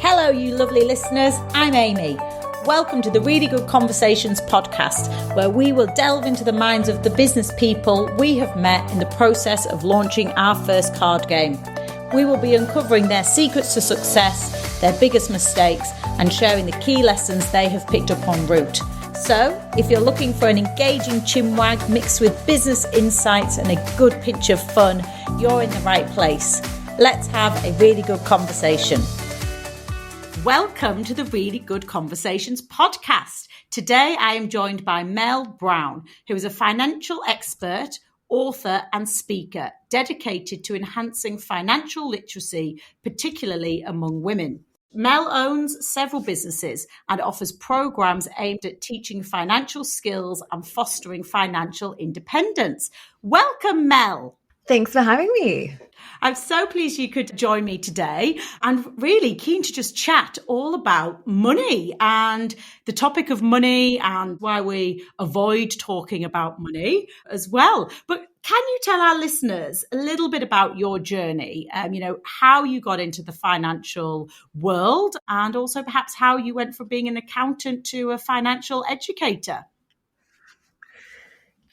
Hello, you lovely listeners. I'm Amy. Welcome to the Really Good Conversations podcast, where we will delve into the minds of the business people we have met in the process of launching our first card game. We will be uncovering their secrets to success, their biggest mistakes, and sharing the key lessons they have picked up en route. So, if you're looking for an engaging chinwag mixed with business insights and a good pinch of fun, you're in the right place. Let's have a really good conversation. Welcome to the Really Good Conversations podcast. Today I am joined by Mel Browne, who is a financial expert, author and speaker dedicated to enhancing financial literacy, particularly among women. Mel owns several businesses and offers programs aimed at teaching financial skills and fostering financial independence. Welcome, Mel. Thanks for having me. I'm so pleased you could join me today and really keen to just chat all about money and the topic of money and why we avoid talking about money as well. But can you tell our listeners a little bit about your journey, how you got into the financial world and also perhaps how you went from being an accountant to a financial educator?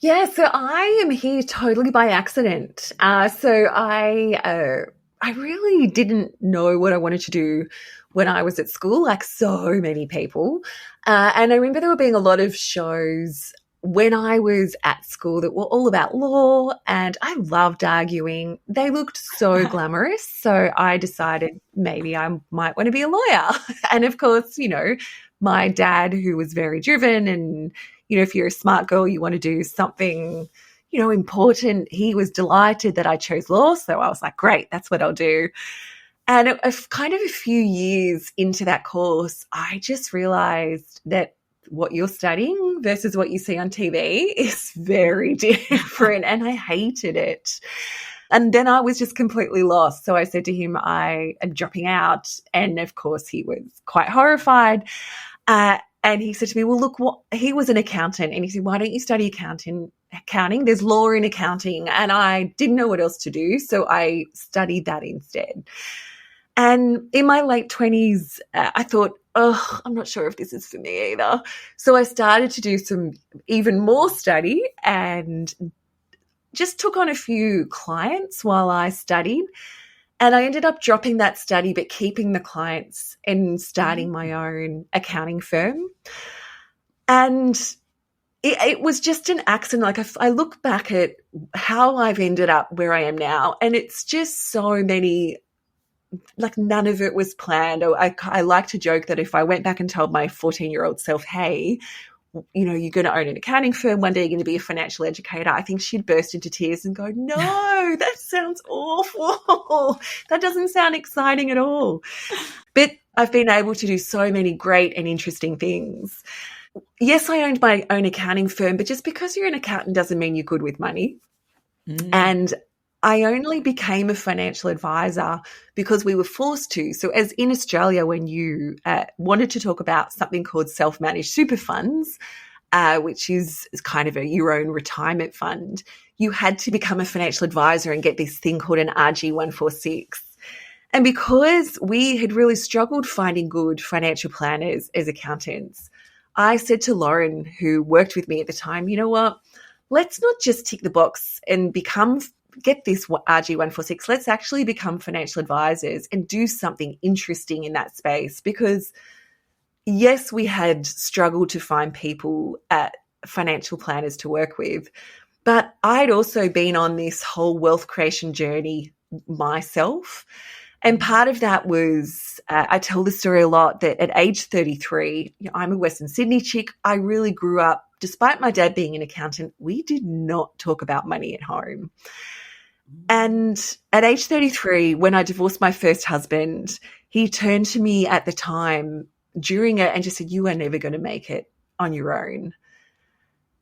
Yeah, so I am here totally by accident. So I really didn't know what I wanted to do when I was at school, like so many people. And I remember there were being a lot of shows when I was at school that were all about law, and I loved arguing. They looked so glamorous. So I decided maybe I might want to be a lawyer. And of course, my dad, who was very driven and if you're a smart girl, you want to do something, important. He was delighted that I chose law. So I was like, great, that's what I'll do. And kind of a few years into that course, I just realized that what you're studying versus what you see on TV is very different. And I hated it. And then I was just completely lost. So I said to him, I am dropping out. And of course, he was quite horrified. And he said to me, well, look, he was an accountant. And he said, why don't you study accounting? There's law in accounting. And I didn't know what else to do. So I studied that instead. And in my late 20s, I thought, I'm not sure if this is for me either. So I started to do some even more study and just took on a few clients while I studied. And I ended up dropping that study, but keeping the clients and starting my own accounting firm. And it was just an accident. Like I look back at how I've ended up where I am now, and it's just so many, like none of it was planned. I like to joke that if I went back and told my 14-year-old self, hey, you're going to own an accounting firm, one day you're going to be a financial educator, I think she'd burst into tears and go, no, that sounds awful. That doesn't sound exciting at all. But I've been able to do so many great and interesting things. Yes, I owned my own accounting firm, but just because you're an accountant doesn't mean you're good with money. And I only became a financial advisor because we were forced to. So as in Australia, when you wanted to talk about something called self-managed super funds, which is kind of your own retirement fund, you had to become a financial advisor and get this thing called an RG 146. And because we had really struggled finding good financial planners as accountants, I said to Lauren, who worked with me at the time, you know what, let's not just tick the box and get this RG 146, let's actually become financial advisors and do something interesting in that space. Because yes, we had struggled to find people at financial planners to work with, but I'd also been on this whole wealth creation journey myself. And part of that was, I tell this story a lot, that at age 33, I'm a Western Sydney chick. I really grew up, despite my dad being an accountant, we did not talk about money at home. And at age 33, when I divorced my first husband, he turned to me at the time during it and just said, you are never going to make it on your own.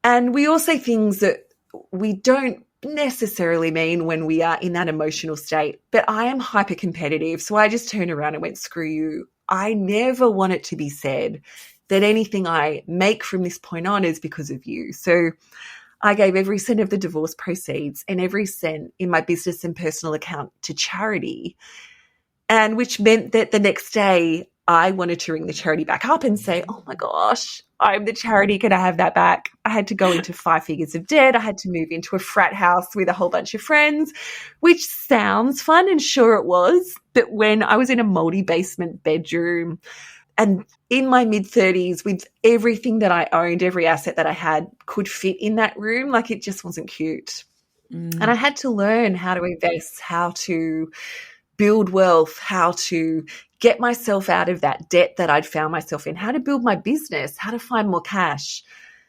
And we all say things that we don't necessarily mean when we are in that emotional state. But I am hyper competitive. So I just turned around and went, screw you. I never want it to be said that anything I make from this point on is because of you. So I gave every cent of the divorce proceeds and every cent in my business and personal account to charity. And which meant that the next day I wanted to ring the charity back up and say, oh my gosh, I'm the charity. Can I have that back? I had to go into 5 figures of debt. I had to move into a frat house with a whole bunch of friends, which sounds fun, and sure it was. But when I was in a multi-basement bedroom and in my mid-30s with everything that I owned, every asset that I had could fit in that room, like it just wasn't cute. And I had to learn how to invest, how to build wealth, how to get myself out of that debt that I'd found myself in, how to build my business, how to find more cash.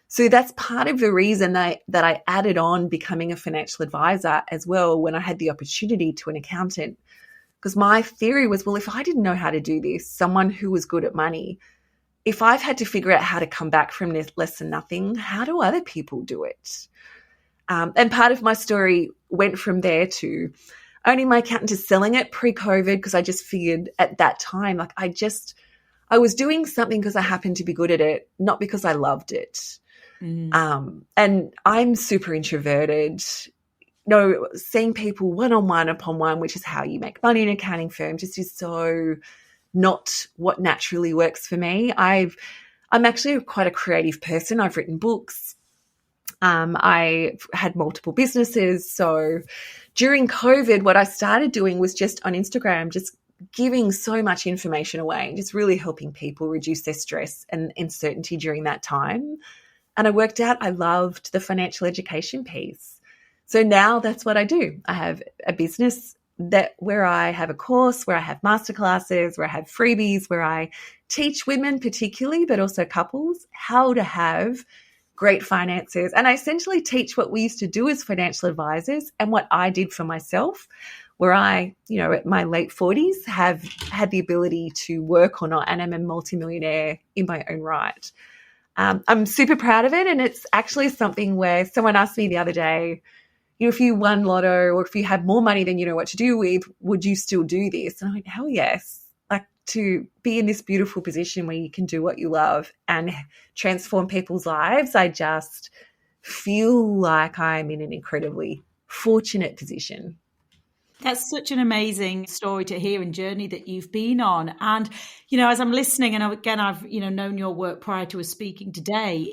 So that's part of the reason that I added on becoming a financial advisor as well when I had the opportunity to an accountant. Because my theory was, well, if I didn't know how to do this, someone who was good at money, if I've had to figure out how to come back from this less than nothing, how do other people do it? And part of my story went from there to owning my accountant to selling it pre-COVID, because I just figured at that time, like I was doing something because I happened to be good at it, not because I loved it. And I'm super introverted. Seeing people one-on-one upon one, which is how you make money in an accounting firm, just is so not what naturally works for me. I'm actually quite a creative person. I've written books. I had multiple businesses. So during COVID, what I started doing was just on Instagram, just giving so much information away and just really helping people reduce their stress and uncertainty during that time. And I worked out I loved the financial education piece. So now that's what I do. I have a business where I have a course, where I have masterclasses, where I have freebies, where I teach women particularly, but also couples, how to have great finances. And I essentially teach what we used to do as financial advisors and what I did for myself, where I, at my late 40s have had the ability to work or not, and I'm a multimillionaire in my own right. I'm super proud of it. And it's actually something where someone asked me the other day, if you won lotto or if you had more money than you know what to do with, would you still do this? And I went, hell yes. Like, to be in this beautiful position where you can do what you love and transform people's lives, I just feel like I'm in an incredibly fortunate position. That's such an amazing story to hear and journey that you've been on. And, as I'm listening, and again, I've, known your work prior to us speaking today,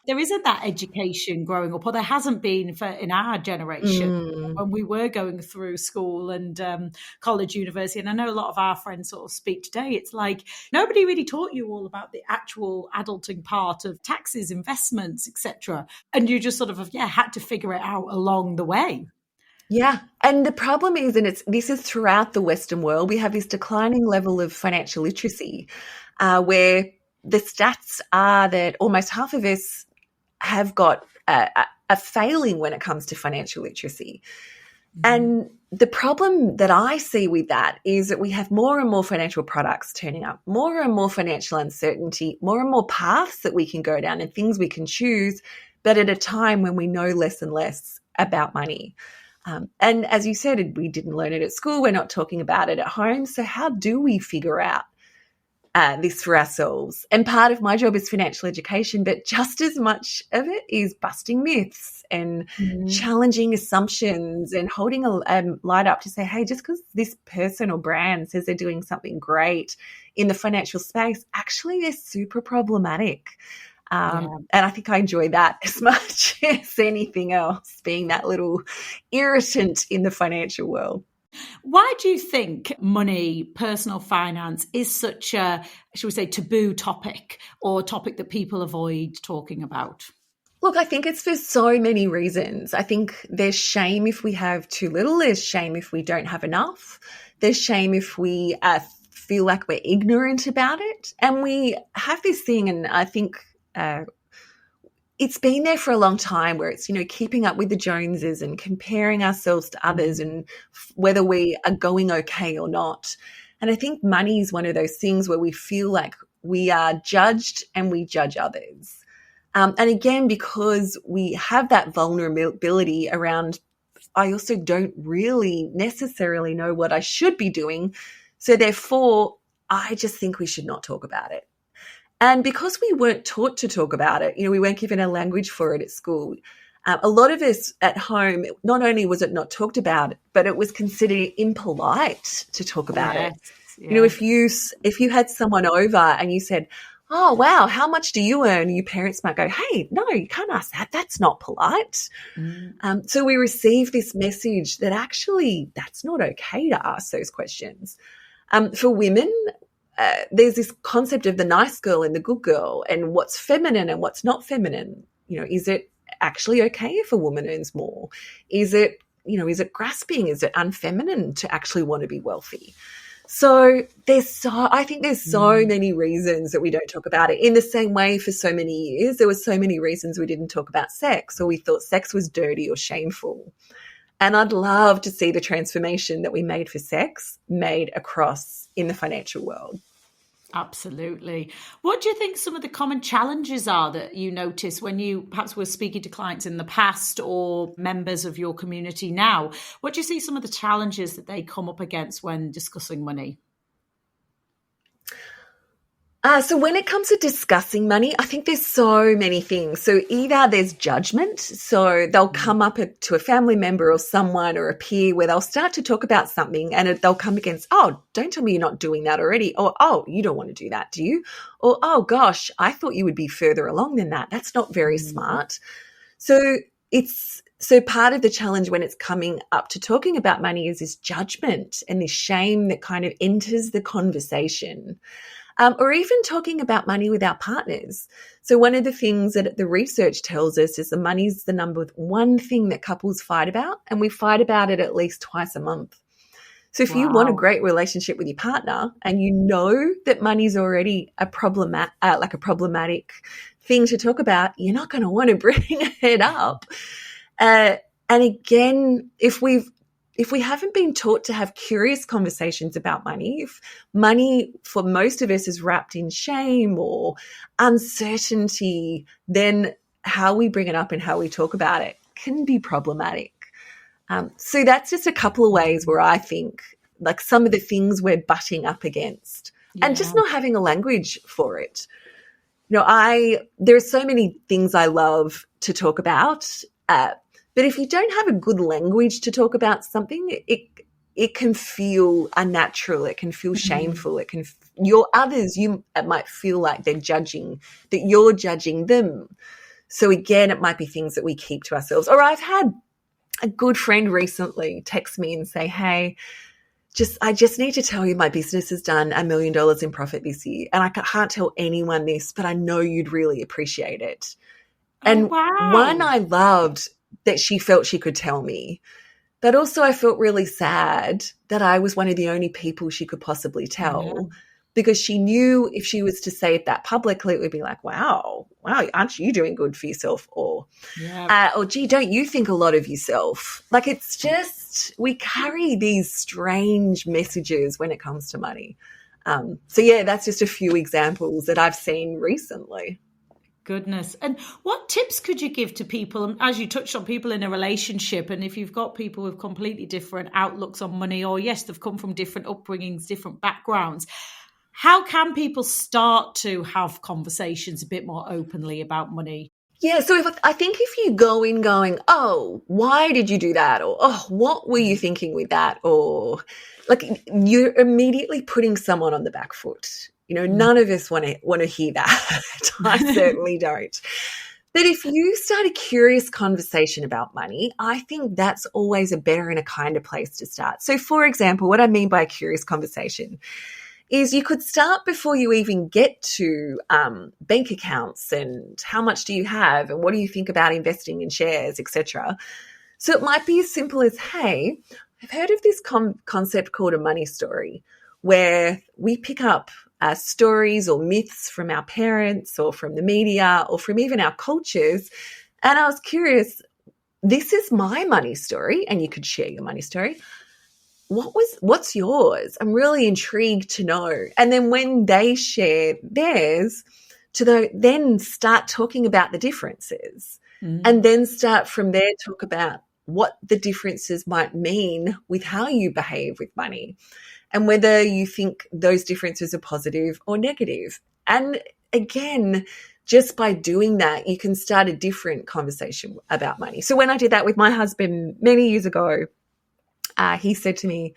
there isn't that education growing up, or there hasn't been in our generation when we were going through school and college, university. And I know a lot of our friends sort of speak today. It's like nobody really taught you all about the actual adulting part of taxes, investments, etc. And you just sort of, had to figure it out along the way. Yeah. And the problem is, this is throughout the Western world, we have this declining level of financial literacy where the stats are that almost half of us have got a failing when it comes to financial literacy. And the problem that I see with that is that we have more and more financial products turning up, more and more financial uncertainty, more and more paths that we can go down and things we can choose, but at a time when we know less and less about money. And as you said, we didn't learn it at school. We're not talking about it at home. So how do we figure out this for ourselves? And part of my job is financial education, but just as much of it is busting myths and challenging assumptions and holding a light up to say, hey, just because this person or brand says they're doing something great in the financial space, actually they're super problematic. And I think I enjoy that as much as anything else, being that little irritant in the financial world. Why do you think money, personal finance is such a, shall we say, taboo topic, or a topic that people avoid talking about? Look, I think it's for so many reasons. I think there's shame if we have too little. There's shame if we don't have enough. There's shame if we feel like we're ignorant about it. And we have this thing, and I think it's been there for a long time, where it's, keeping up with the Joneses and comparing ourselves to others and whether we are going okay or not. And I think money is one of those things where we feel like we are judged and we judge others. And again, because we have that vulnerability around, I also don't really necessarily know what I should be doing. So therefore, I just think we should not talk about it. And because we weren't taught to talk about it, we weren't given a language for it at school, A lot of us at home, not only was it not talked about, but it was considered impolite to talk about it. Yes, You know, yeah. if you had someone over and you said, "Oh, wow, how much do you earn?" Your parents might go, "Hey, no, you can't ask that. That's not polite." So we receive this message that actually that's not okay to ask those questions. For women, there's this concept of the nice girl and the good girl and what's feminine and what's not feminine. You know, is it actually okay if a woman earns more? Is it grasping? Is it unfeminine to actually want to be wealthy? So I think there's so many reasons that we don't talk about it. In the same way, for so many years, there were so many reasons we didn't talk about sex, or we thought sex was dirty or shameful. And I'd love to see the transformation that we made for sex made across in the financial world. Absolutely. What do you think some of the common challenges are that you notice when you perhaps were speaking to clients in the past or members of your community now? What do you see some of the challenges that they come up against when discussing money? So when it comes to discussing money, I think there's so many things. So either there's judgment. So they'll come up to a family member or someone or a peer where they'll start to talk about something and they'll come against, "Oh, don't tell me you're not doing that already." Or, "Oh, you don't want to do that, do you?" Or, "Oh gosh, I thought you would be further along than that. That's not very smart." So part of the challenge when it's coming up to talking about money is this judgment and this shame that kind of enters the conversation. Or even talking about money with our partners. So one of the things that the research tells us is the money's the number one thing that couples fight about, and we fight about it at least twice a month. So if you want a great relationship with your partner and you know that money's already a problematic thing to talk about, you're not going to want to bring it up. And again, if we haven't been taught to have curious conversations about money, if money for most of us is wrapped in shame or uncertainty, then how we bring it up and how we talk about it can be problematic. So that's just a couple of ways where I think like some of the things we're butting up against and just not having a language for it. You know, there are so many things I love to talk about, but if you don't have a good language to talk about something, it can feel unnatural. It can feel shameful. You might feel like they're judging, that you're judging them. So again, it might be things that we keep to ourselves. Or I've had a good friend recently text me and say, "Hey, I just need to tell you my business has done $1 million in profit this year. And I can't tell anyone this, but I know you'd really appreciate it." And one, I loved that she felt she could tell me. But also I felt really sad that I was one of the only people she could possibly tell because she knew if she was to say it that publicly, it would be like, wow, aren't you doing good for yourself? Or, gee, don't you think a lot of yourself? Like it's just, we carry these strange messages when it comes to money. That's just a few examples that I've seen recently. Goodness. And what tips could you give to people, as you touched on people in a relationship, and if you've got people with completely different outlooks on money, or yes, they've come from different upbringings, different backgrounds, how can people start to have conversations a bit more openly about money? Yeah, so I think if you go in going, "Oh, why did you do that?" Or, "Oh, what were you thinking with that?" Or like you're immediately putting someone on the back foot. You know, none of us want to hear that. I certainly don't. But if you start a curious conversation about money, I think that's always a better and a kinder place to start. So, for example, what I mean by a curious conversation is you could start before you even get to bank accounts and how much do you have and what do you think about investing in shares, etc. So it might be as simple as, "Hey, I've heard of this concept called a money story, where we pick up stories or myths from our parents or from the media or from even our cultures. And I was curious, this is my money story," and you could share your money story. "What's yours? I'm really intrigued to know." And then when they share theirs, then start talking about the differences and then start from there, talk about what the differences might mean with how you behave with money and whether you think those differences are positive or negative. And again, just by doing that, you can start a different conversation about money. So when I did that with my husband many years ago, he said to me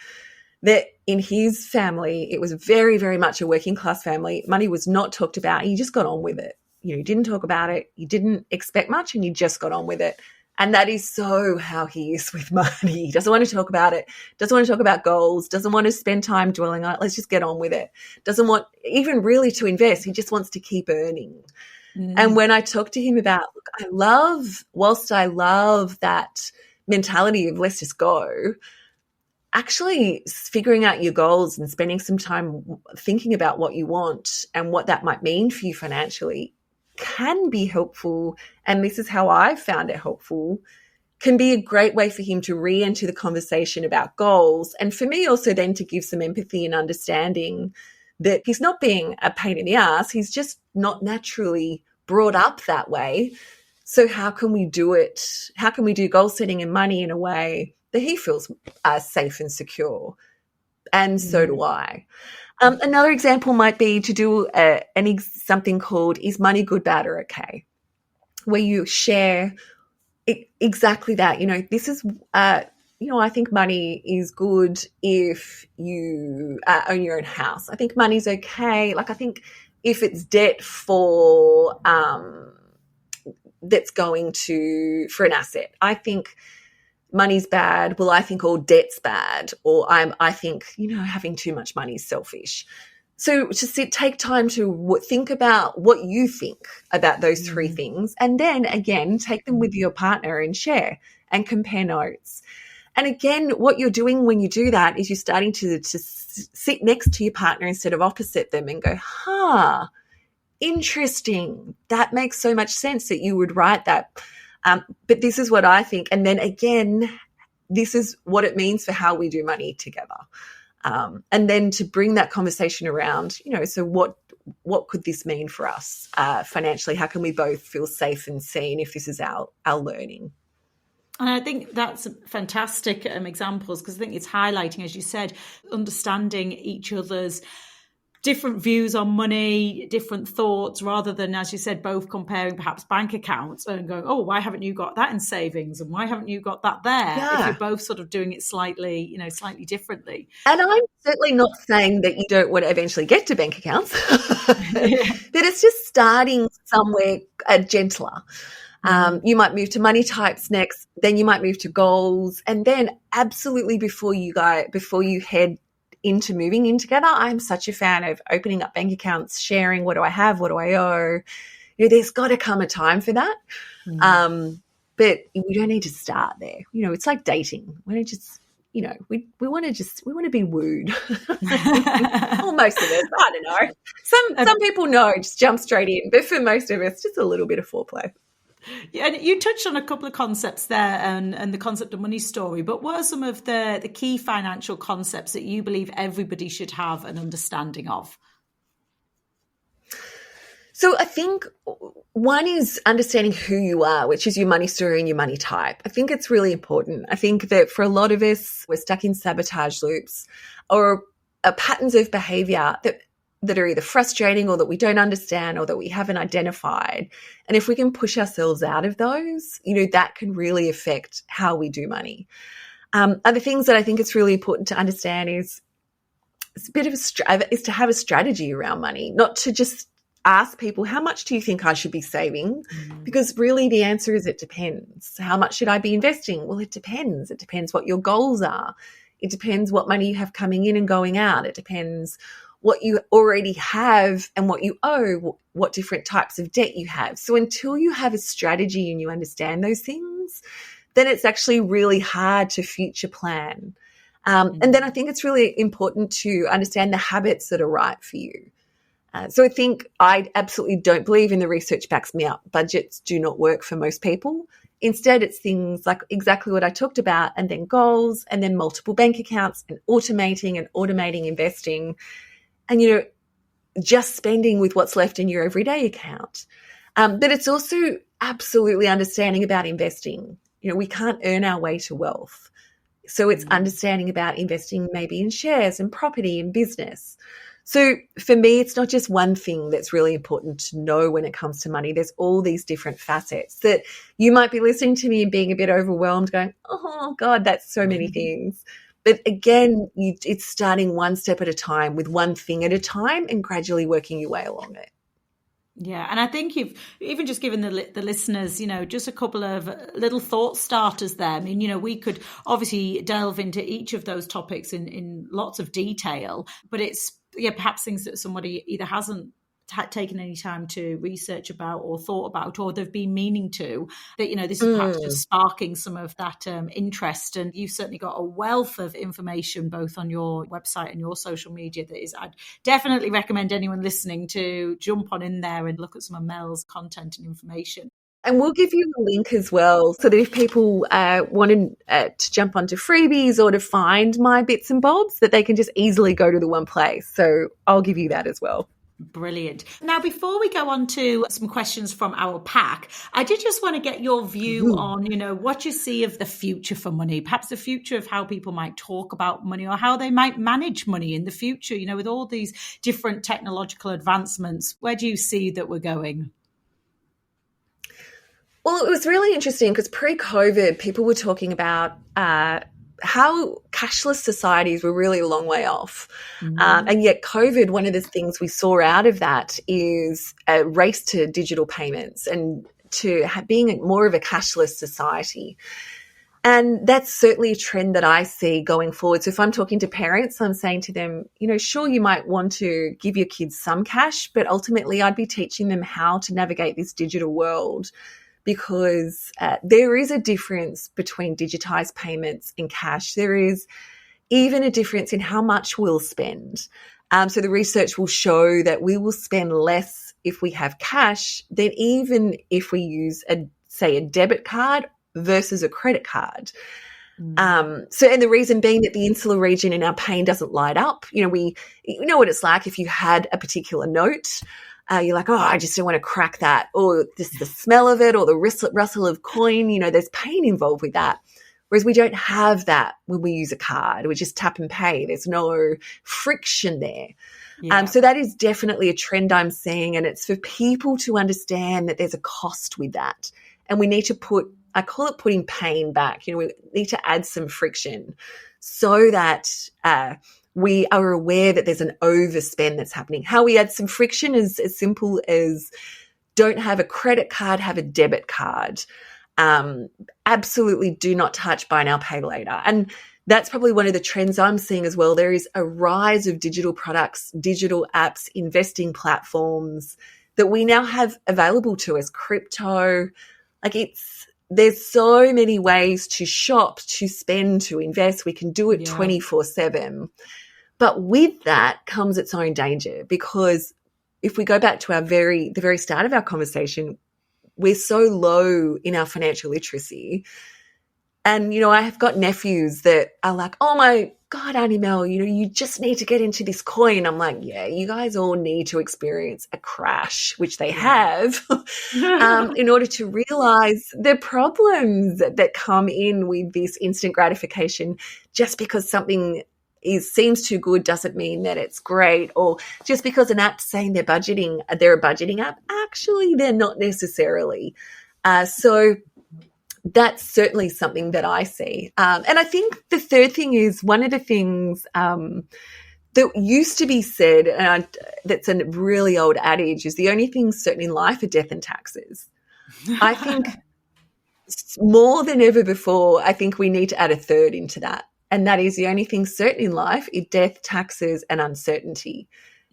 that in his family, it was very, very much a working class family. Money was not talked about. You just got on with it. You didn't talk about it. You didn't expect much, and you just got on with it. And that is so how he is with money. He doesn't want to talk about it, doesn't want to talk about goals, doesn't want to spend time dwelling on it. Let's just get on with it. Doesn't want even really to invest. He just wants to keep earning. And when I talk to him about, look, whilst I love that mentality of let's just go, actually figuring out your goals and spending some time thinking about what you want and what that might mean for you financially can be helpful. And this is how I found it helpful, can be a great way for him to re-enter the conversation about goals. And for me also then to give some empathy and understanding that he's not being a pain in the ass. He's just not naturally brought up that way. So how can we do it? How can we do goal setting and money in a way that he feels safe and secure? And so do I. Another example might be to do something called Is Money Good, Bad, or Okay? Where you share exactly that. This is, I think money is good if you own your own house. I think money's okay. I think if it's debt for that's going for an asset, I think money's bad. Well, I think all debt's bad, or I think having too much money is selfish. So just take time to think about what you think about those three things, and then again take them with your partner and share and compare notes. And again, what you're doing when you do that is you're starting to sit next to your partner instead of opposite them and go, interesting. That makes so much sense that you would write that. But this is what I think. And then again, this is what it means for how we do money together. And then to bring that conversation around, so what could this mean for us financially? How can we both feel safe and seen if this is our learning? And I think that's fantastic examples, because I think it's highlighting, as you said, understanding each other's different views on money, different thoughts, rather than, as you said, both comparing perhaps bank accounts and going, oh, why haven't you got that in savings? And why haven't you got that there? Yeah. If you're both sort of doing it slightly differently. And I'm certainly not saying that you don't want to eventually get to bank accounts, but it's just starting somewhere gentler. You might move to money types next, then you might move to goals, and then absolutely before you head into moving in together, I'm such a fan of opening up bank accounts, sharing what do I have, what do I owe. There's got to come a time for that. But we don't need to start there. It's like dating. We don't just, we want to be wooed. Or most of us, I don't know. Some people know, just jump straight in. But for most of us, just a little bit of foreplay. Yeah, and you touched on a couple of concepts there and the concept of money story, but what are some of the key financial concepts that you believe everybody should have an understanding of? So I think one is understanding who you are, which is your money story and your money type. I think it's really important. I think that for a lot of us, we're stuck in sabotage loops or patterns of behavior that are either frustrating or that we don't understand or that we haven't identified. And if we can push ourselves out of those, that can really affect how we do money. Other things that I think it's really important to understand is to have a strategy around money, not to just ask people, how much do you think I should be saving? Because really the answer is it depends. How much should I be investing? Well, it depends. It depends what your goals are. It depends what money you have coming in and going out. It depends what you already have and what you owe, what different types of debt you have. So until you have a strategy and you understand those things, then it's actually really hard to future plan. And then I think it's really important to understand the habits that are right for you. So I think I absolutely don't believe in the research backs me up. Budgets do not work for most people. Instead, it's things like exactly what I talked about, and then goals, and then multiple bank accounts, and automating investing. And, just spending with what's left in your everyday account. But it's also absolutely understanding about investing. We can't earn our way to wealth. So it's understanding about investing maybe in shares and property and business. So for me, it's not just one thing that's really important to know when it comes to money. There's all these different facets that you might be listening to me and being a bit overwhelmed, going, oh, God, that's so many things. But again, it's starting one step at a time with one thing at a time and gradually working your way along it. Yeah, and I think you've even just given the listeners, just a couple of little thought starters there. I mean, we could obviously delve into each of those topics in lots of detail, but it's, perhaps things that somebody either hasn't taken any time to research about or thought about, or they've been meaning to, that, this is perhaps just sparking some of that interest. And you've certainly got a wealth of information, both on your website and your social media, I'd definitely recommend anyone listening to jump on in there and look at some of Mel's content and information. And we'll give you a link as well, so that if people wanted to jump onto freebies or to find my bits and bobs, that they can just easily go to the one place. So I'll give you that as well. Brilliant. Now, before we go on to some questions from our pack, I did just want to get your view on, what you see of the future for money, perhaps the future of how people might talk about money or how they might manage money in the future, with all these different technological advancements. Where do you see that we're going? Well, it was really interesting because pre-COVID, people were talking about how cashless societies were really a long way off. And yet COVID, one of the things we saw out of that is a race to digital payments and to being more of a cashless society. And that's certainly a trend that I see going forward. So if I'm talking to parents, I'm saying to them, sure, you might want to give your kids some cash, but ultimately I'd be teaching them how to navigate this digital world, because there is a difference between digitized payments and cash. There is even a difference in how much we'll spend. So the research will show that we will spend less if we have cash than even if we use, say, a debit card versus a credit card. And the reason being that the insular region in our pain doesn't light up. We know what it's like if you had a particular note. You're like, oh, I just don't want to crack that, or just the smell of it, or the rustle of coin. There's pain involved with that. Whereas we don't have that when we use a card. We just tap and pay. There's no friction there. Yeah. So that is definitely a trend I'm seeing, and it's for people to understand that there's a cost with that. And we need to I call it putting pain back. We need to add some friction so that we are aware that there's an overspend that's happening. How we add some friction is as simple as don't have a credit card, have a debit card. Absolutely do not touch buy now, pay later. And that's probably one of the trends I'm seeing as well. There is a rise of digital products, digital apps, investing platforms that we now have available to us, crypto. There's so many ways to shop, to spend, to invest. We can do it 24/7. But with that comes its own danger, because if we go back to the very start of our conversation, we're so low in our financial literacy. And, I have got nephews that are like, oh my God, Auntie Mel, you just need to get into this coin. I'm like, yeah, you guys all need to experience a crash, which they have, in order to realize the problems that come in with this instant gratification. Just because something seems too good doesn't mean that it's great, or just because an app's saying they're a budgeting app, actually they're not necessarily. So that's certainly something that I see. And I think the third thing is one of the things that used to be said, and that's a really old adage, is the only things certain in life are death and taxes. I think more than ever before, I think we need to add a third into that. And that is the only thing certain in life is death, taxes, and uncertainty.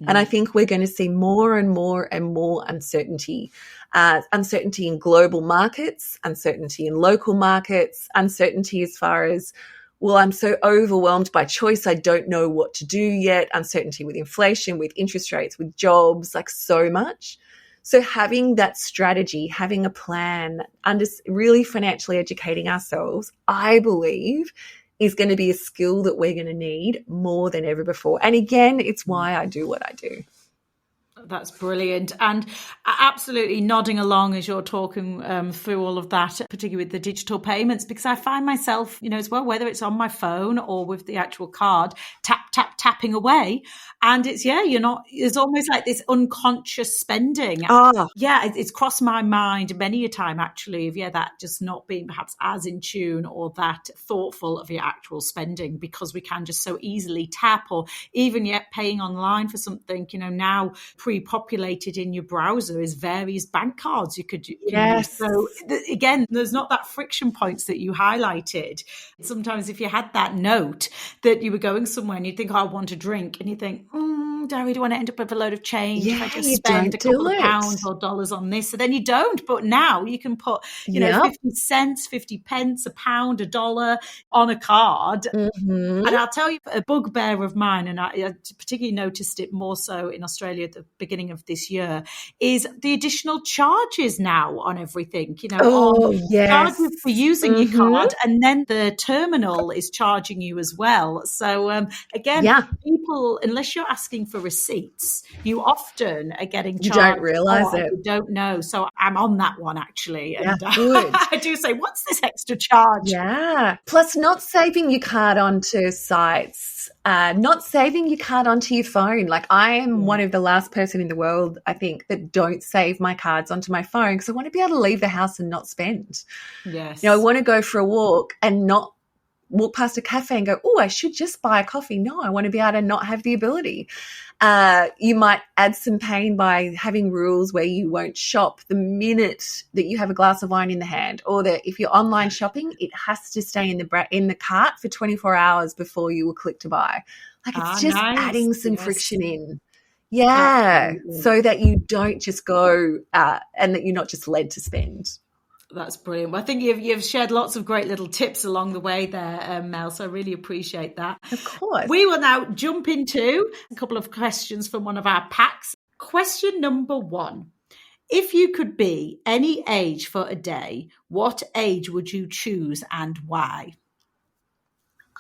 And I think we're going to see more and more and more uncertainty. Uncertainty in global markets, uncertainty in local markets, uncertainty as far as, well, I'm so overwhelmed by choice, I don't know what to do yet, uncertainty with inflation, with interest rates, with jobs, so much. So having that strategy, having a plan, really financially educating ourselves, I believe, is going to be a skill that we're going to need more than ever before. And again, it's why I do what I do. That's brilliant. And absolutely nodding along as you're talking through all of that, particularly with the digital payments, because I find myself, as well, whether it's on my phone or with the actual card, tapping away. And it's, it's almost like this unconscious spending. Oh. Yeah, it's crossed my mind many a time, actually, of, that just not being perhaps as in tune or that thoughtful of your actual spending, because we can just so easily tap, or even yet paying online for something, now pre-populated in your browser is various bank cards you could use. So again, there's not that friction points that you highlighted. Sometimes if you had that note that you were going somewhere and you think, I want a drink, and you think, do I really want to end up with a load of change if I just spend a couple of pounds or dollars on this? So then you don't. But now you can put, 50 cents, 50 pence, a pound, a dollar on a card. Mm-hmm. And I'll tell you, a bugbear of mine, and I particularly noticed it more so in Australia at the beginning of this year, is the additional charges now on everything, charges for using your card, and then the terminal is charging you as well. So people, unless you're asking for receipts, you often are getting charged. You don't realise it. You don't know. So I'm on that one, actually. And good. I do say, what's this extra charge? Yeah. Plus not saving your card onto sites, not saving your card onto your phone. Like, I am one of the last person in the world, I think, that don't save my cards onto my phone, because I want to be able to leave the house and not spend. Yes. I want to go for a walk and not walk past a cafe and go, I should just buy a coffee. No, I want to be able to not have the ability. You might add some pain by having rules where you won't shop the minute that you have a glass of wine in the hand, or that if you're online shopping, it has to stay in the cart for 24 hours before you will click to buy. Like, it's just adding some friction in. Yeah. Absolutely. So that you don't just go and that you're not just led to spend. That's brilliant. Well, I think you've shared lots of great little tips along the way there, Mel, so I really appreciate that. Of course. We will now jump into a couple of questions from one of our packs. Question number 1. If you could be any age for a day, what age would you choose and why?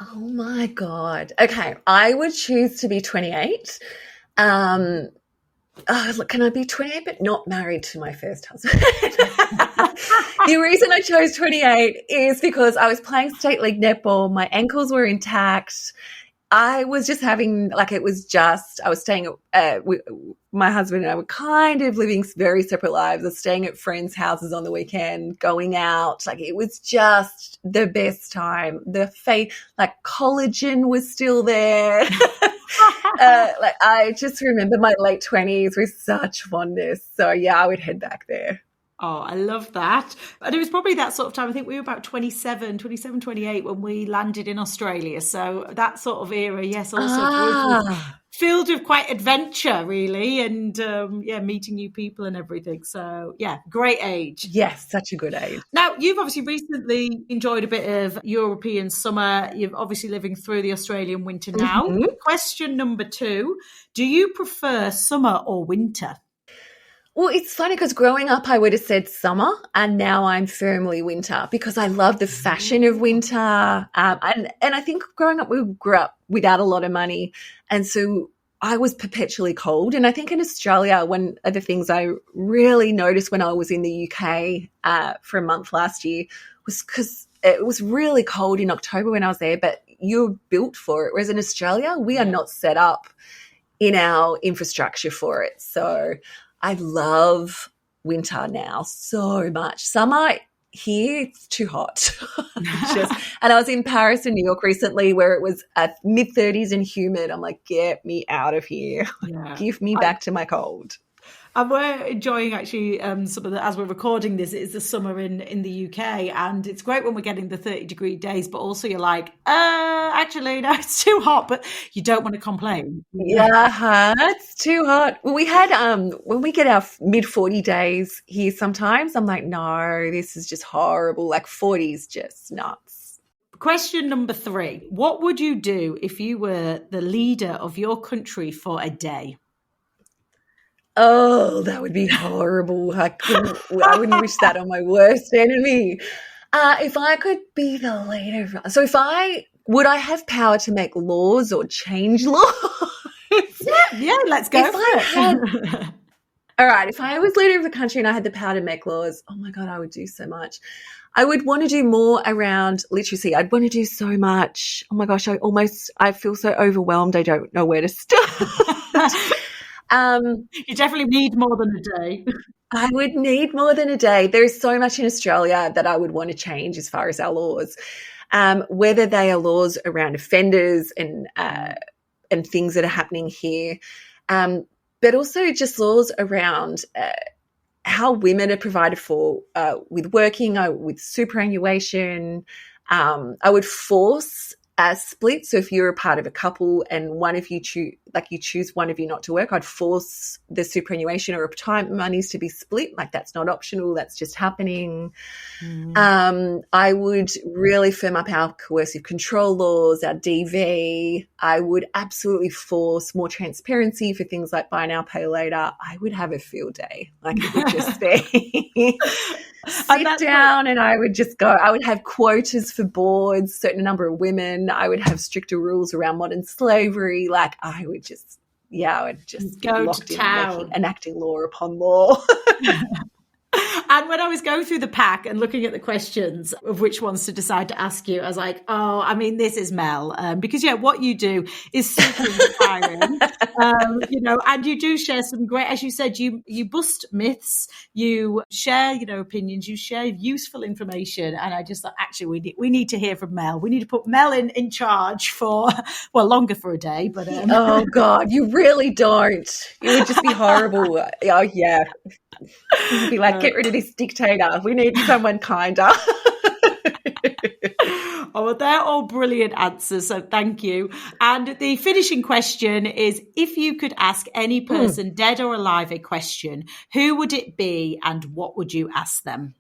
Oh, my God. Okay, I would choose to be 28. Can I be 28 but not married to my first husband? The reason I chose 28 is because I was playing state league netball. My ankles were intact. I was just having, I was staying at, my husband and I were kind of living very separate lives. I was staying at friends' houses on the weekend, going out. It was just the best time. The collagen was still there. I just remember my late 20s with such fondness. So, I would head back there. Oh, I love that. And it was probably that sort of time. I think we were about 27, 28 when we landed in Australia. So that sort of era, yes, also filled with quite adventure, really, and meeting new people and everything. So, great age. Yes, such a good age. Now, you've obviously recently enjoyed a bit of European summer. You're obviously living through the Australian winter now. Mm-hmm. Question number 2, do you prefer summer or winter? Well, it's funny because growing up I would have said summer, and now I'm firmly winter because I love the fashion of winter. And I think growing up, we grew up without a lot of money, and so I was perpetually cold. And I think in Australia, one of the things I really noticed when I was in the UK for a month last year was because it was really cold in October when I was there, but you're built for it. Whereas in Australia, we are not set up in our infrastructure for it. So I love winter now so much. Summer here, it's too hot. And I was in Paris and New York recently where it was mid-30s and humid. I'm like, get me out of here. Yeah. Give me back to my cold. And we're enjoying actually some of the, as we're recording this, it's the summer in the UK, and it's great when we're getting the 30-degree days, but also you're like, actually, no, it's too hot, but you don't want to complain. Yeah, it's too hot. Well, we had, when we get our mid-40 days here sometimes, I'm like, no, this is just horrible. 40 is just nuts. Question number 3. What would you do if you were the leader of your country for a day? Oh, that would be horrible. I wouldn't wish that on my worst enemy. If I could be the leader, would I have power to make laws or change laws? Yeah, Yeah, let's go for it. All right, if I was leader of the country and I had the power to make laws, oh my God, I would do so much. I would want to do more around literacy. I'd want to do so much. Oh my gosh, I feel so overwhelmed. I don't know where to start. You definitely need more than a day. I would need more than a day. There is so much in Australia that I would want to change as far as our laws, whether they are laws around offenders and things that are happening here, but also just laws around how women are provided for with working, with superannuation. I would force a split. So if you're a part of a couple and one of you choose one of you not to work, I'd force the superannuation or retirement monies to be split. Like that's not optional. That's just happening. I would really firm up our coercive control laws, our DV. I would absolutely force more transparency for things like buy now, pay later. I would have a field day. Like it would just be sit down and I would just go. I would have quotas for boards, certain number of women. I would have stricter rules around modern slavery. Like I would just go to town, enacting law upon law. And when I was going through the pack and looking at the questions of which ones to decide to ask you, I was like, oh, I mean, this is Mel. Because, what you do is super inspiring, and you do share some great, as you said, you bust myths, you share, opinions, you share useful information. And I just thought, actually, we need to hear from Mel. We need to put Mel in charge for, longer for a day. But oh, God, you really don't. It would just be horrible. Oh, yeah. You'd be like, get rid of this dictator. We need someone kinder. Oh, well, they're all brilliant answers, so thank you. And the finishing question is, if you could ask any person, dead or alive, a question, who would it be and what would you ask them?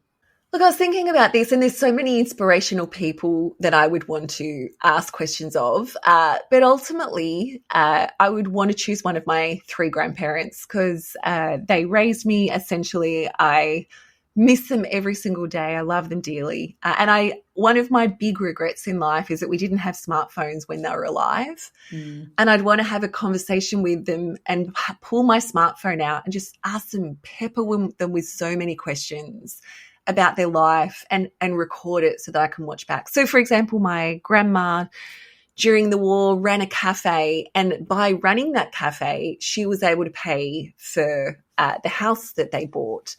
Look, I was thinking about this, and there's so many inspirational people that I would want to ask questions of. But ultimately, I would want to choose one of my 3 grandparents because they raised me. Essentially, I miss them every single day. I love them dearly. And one of my big regrets in life is that we didn't have smartphones when they were alive. And I'd want to have a conversation with them and pull my smartphone out and just ask them, pepper them with so many questions about their life and record it so that I can watch back. So, for example, my grandma during the war ran a cafe, and by running that cafe, she was able to pay for the house that they bought.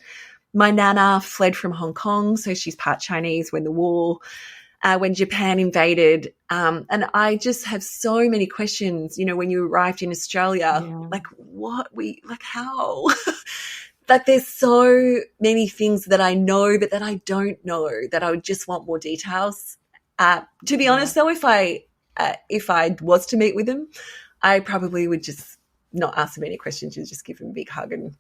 My nana fled from Hong Kong, so she's part Chinese when when Japan invaded. And I just have so many questions, when you arrived in Australia, how? Like there's so many things that I know, but that I don't know, that I would just want more details. To be honest, though, if I was to meet with them, I probably would just not ask them any questions, just give them a big hug, and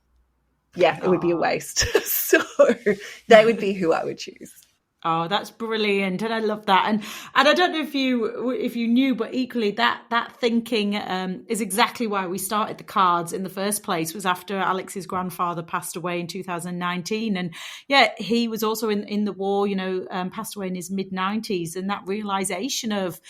it would be a waste. So they would be who I would choose. Oh, that's brilliant. And I love that. And I don't know if you knew, but equally that thinking is exactly why we started the cards in the first place, was after Alex's grandfather passed away in 2019. And he was also in the war, passed away in his mid-90s. And that realization of,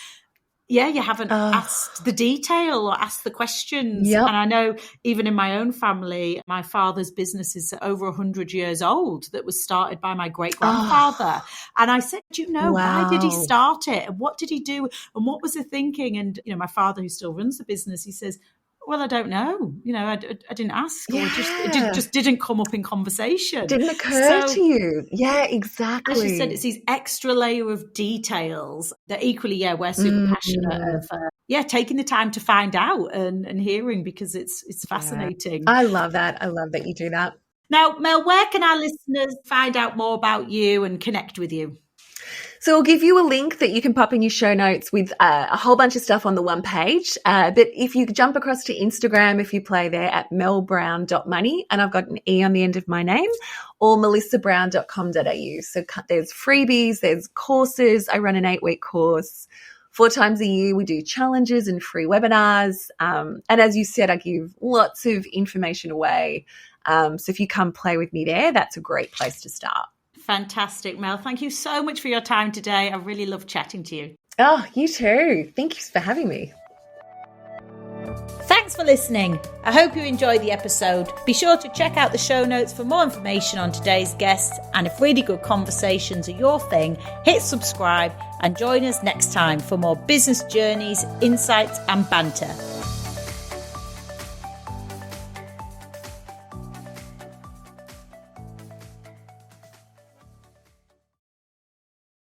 you haven't asked the detail or asked the questions. Yep. And I know even in my own family, my father's business is over 100 years old, that was started by my great-grandfather. And I said, why did he start it? And what did he do? And what was the thinking? And, my father, who still runs the business, he says, well, I don't know. I didn't ask, or it just didn't come up in conversation. Didn't occur to you. Yeah, exactly. As you said, it's these extra layer of details that equally, we're super passionate of, taking the time to find out and hearing, because it's fascinating. I love that. I love that you do that. Now, Mel, where can our listeners find out more about you and connect with you? So I'll give you a link that you can pop in your show notes with a whole bunch of stuff on the one page. But if you jump across to Instagram, if you play there at melbrowne.money, and I've got an E on the end of my name, or melissabrown.com.au. So there's freebies, there's courses. I run an 8-week course. 4 times a year, we do challenges and free webinars. And as you said, I give lots of information away. So if you come play with me there, that's a great place to start. Fantastic, Mel. Thank you so much for your time today. I really loved chatting to you. Oh, you too. Thank you for having me. Thanks Thanks for listening. I hope you enjoyed the episode. Be sure to check out the show notes for more information on today's guests. And if really good conversations are your thing, hit subscribe and join us next time for more business journeys, insights and banter.